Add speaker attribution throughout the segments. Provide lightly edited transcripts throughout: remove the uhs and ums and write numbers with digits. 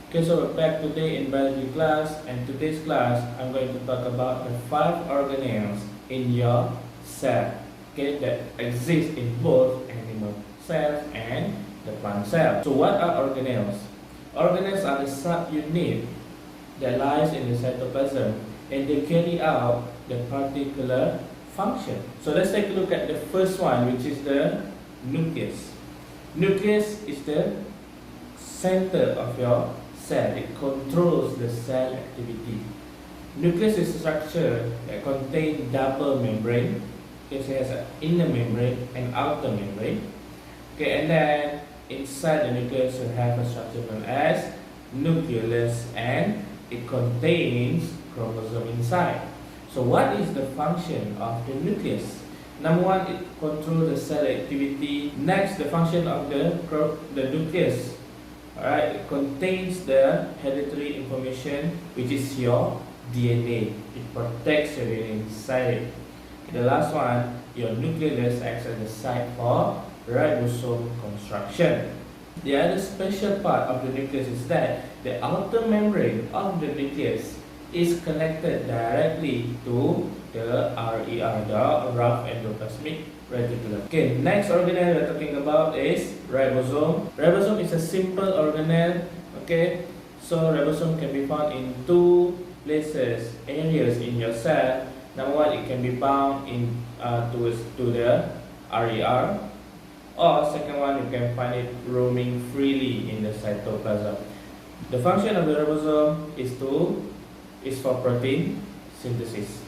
Speaker 1: Okay, so we're back today in biology class, and today's class I'm going to talk about the 5 organelles in your cell, okay, that exist in both animal cells and the plant cell. So what are organelles? Organelles are the subunit that lies in the cytoplasm, and they carry out the particular function. So let's take a look at the first one, which is the nucleus. Nucleus is the center of your cell. It controls the cell activity. Nucleus is a structure that contains double membrane. Okay, so it has an inner membrane and outer membrane. Okay, and then inside the nucleus you have a structure known as nucleolus, and it contains chromosome inside. So what is the function of the nucleus? Number one, it controls the cell activity. Next, the function of the nucleus. Alright, it contains the hereditary information, which is your DNA. It protects your DNA inside it. The last one, your nucleolus acts as a site for ribosome construction. The other special part of the nucleus is that the outer membrane of the nucleus is connected directly to the RER, the rough endoplasmic reticulum. Okay, next organelle we're talking about is ribosome. Ribosome is a simple organelle. Okay, so ribosome can be found in two places, areas in your cell. Number one, it can be found in to the RER, or second one, you can find it roaming freely in the cytoplasm. The function of the ribosome is for protein synthesis.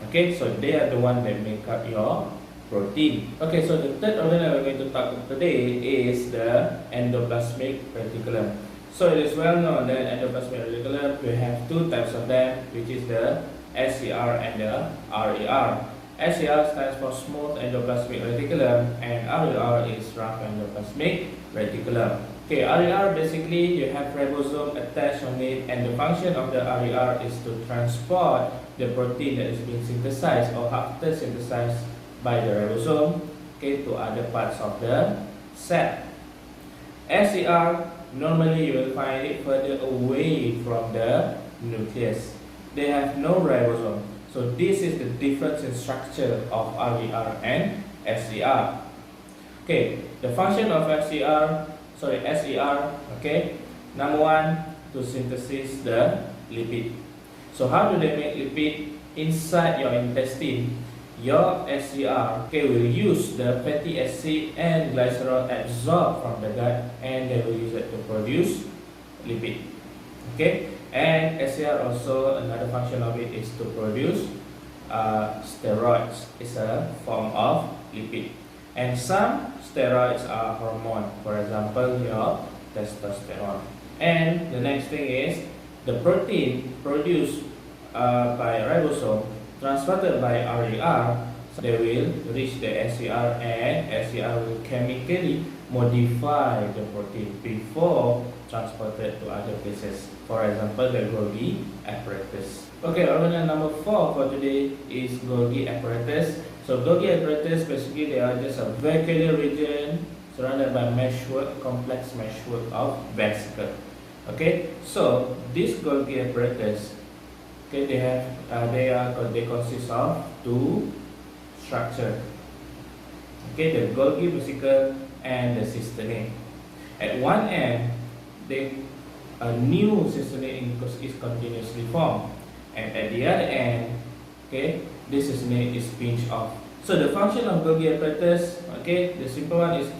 Speaker 1: Okay, so they are the one that make up your protein. Okay, so the third organelle we're going to talk about today is the endoplasmic reticulum. So it is well known that endoplasmic reticulum, we have two types of them, which is the SCR and the RER. SCR stands for smooth endoplasmic reticulum, and RER is rough endoplasmic reticulum. Okay, RER basically you have ribosome attached on it, and the function of the RER is to transport the protein that is being synthesized or after synthesized by the ribosome, okay, to other parts of the cell. SCR, normally you will find it further away from the nucleus. They have no ribosome. So this is the difference in structure of RER and SCR. Okay, the function of SCR, okay, number one, to synthesize the lipid. So how do they make lipid? Inside your intestine, your SCR, okay, will use the fatty acid and glycerol absorbed from the gut, and they will use it to produce lipid. Okay, and SCR also, another function of it is to produce steroids. It's a form of lipid, and some steroids are hormone, for example your testosterone. And the next thing is the protein produced by ribosome transported by RER, so they will reach the SCR, and SCR will chemically modify the protein before transported to other places, for example the Golgi apparatus. Okay, organelle number 4 for today is Golgi apparatus. So Golgi apparatus, basically they are just a vascular region surrounded by meshwork, complex meshwork of vesicle. Okay, so this Golgi apparatus, okay, they consist of two structures. Okay, the Golgi vesicle and the cisternae. At one end, a new cisternae is continuously formed, and at the other end, okay, this cisternae is pinched off. So the function of Golgi apparatus, okay, the simple one is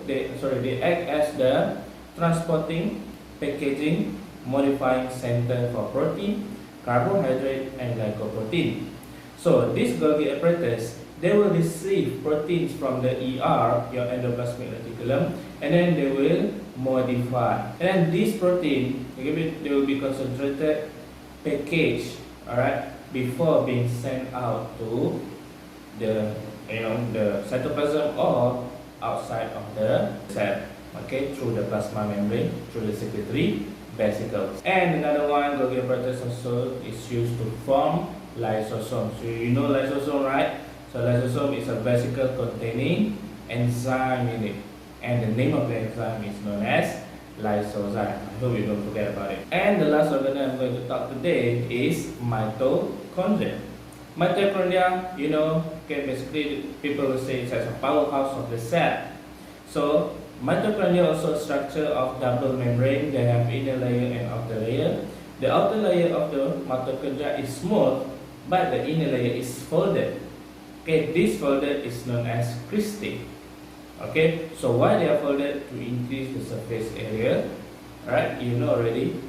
Speaker 1: they act as the transporting, packaging, modifying center for protein, carbohydrate, and glycoprotein. So this Golgi apparatus, they will receive proteins from the ER, your endoplasmic reticulum, and then they will modify. And then this protein, they will be concentrated, packaged, alright, before being sent out to the cytoplasm or outside of the cell. Okay, through the plasma membrane, through the secretory vesicles. And another one, Golgi apparatus also is used to form lysosomes. So you know lysosome, right? So lysosome is a vesicle containing enzyme in it, and the name of the enzyme is known as lysozyme. I hope you don't forget about it. And the last organelle I'm going to talk today is mitochondria. Mitochondria, okay, basically people will say it's as a powerhouse of the cell. So mitochondria also a structure of double membrane. They have inner layer and outer layer. The outer layer of the mitochondria is smooth, but the inner layer is folded. Okay, this folded is known as Cristae. Okay, so why they are folded? To increase the surface area. Alright, you know already.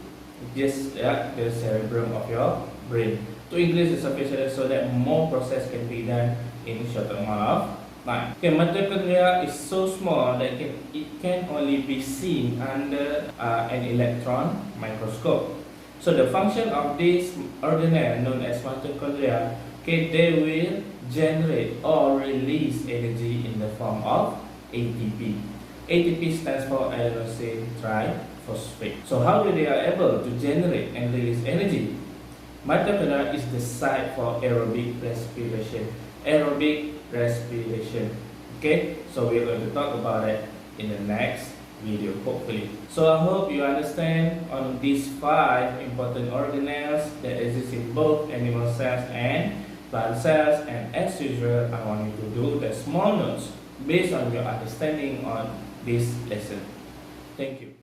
Speaker 1: Just like the cerebrum of your brain. To increase the surface area so that more process can be done in a short amount of time. Okay, mitochondria is so small that it can only be seen under an electron microscope. So the function of this organelle known as mitochondria, okay, they will generate or release energy in the form of ATP. ATP stands for adenosine triphosphate. So how do they are able to generate and release energy? Mitochondria is the site for aerobic respiration. Aerobic respiration. Okay, so we're going to talk about it in the next video, hopefully. So I hope you understand on these 5 important organelles that exist in both animal cells and plant cells. And as usual, I want you to do the small notes based on your understanding on this lesson. Thank you.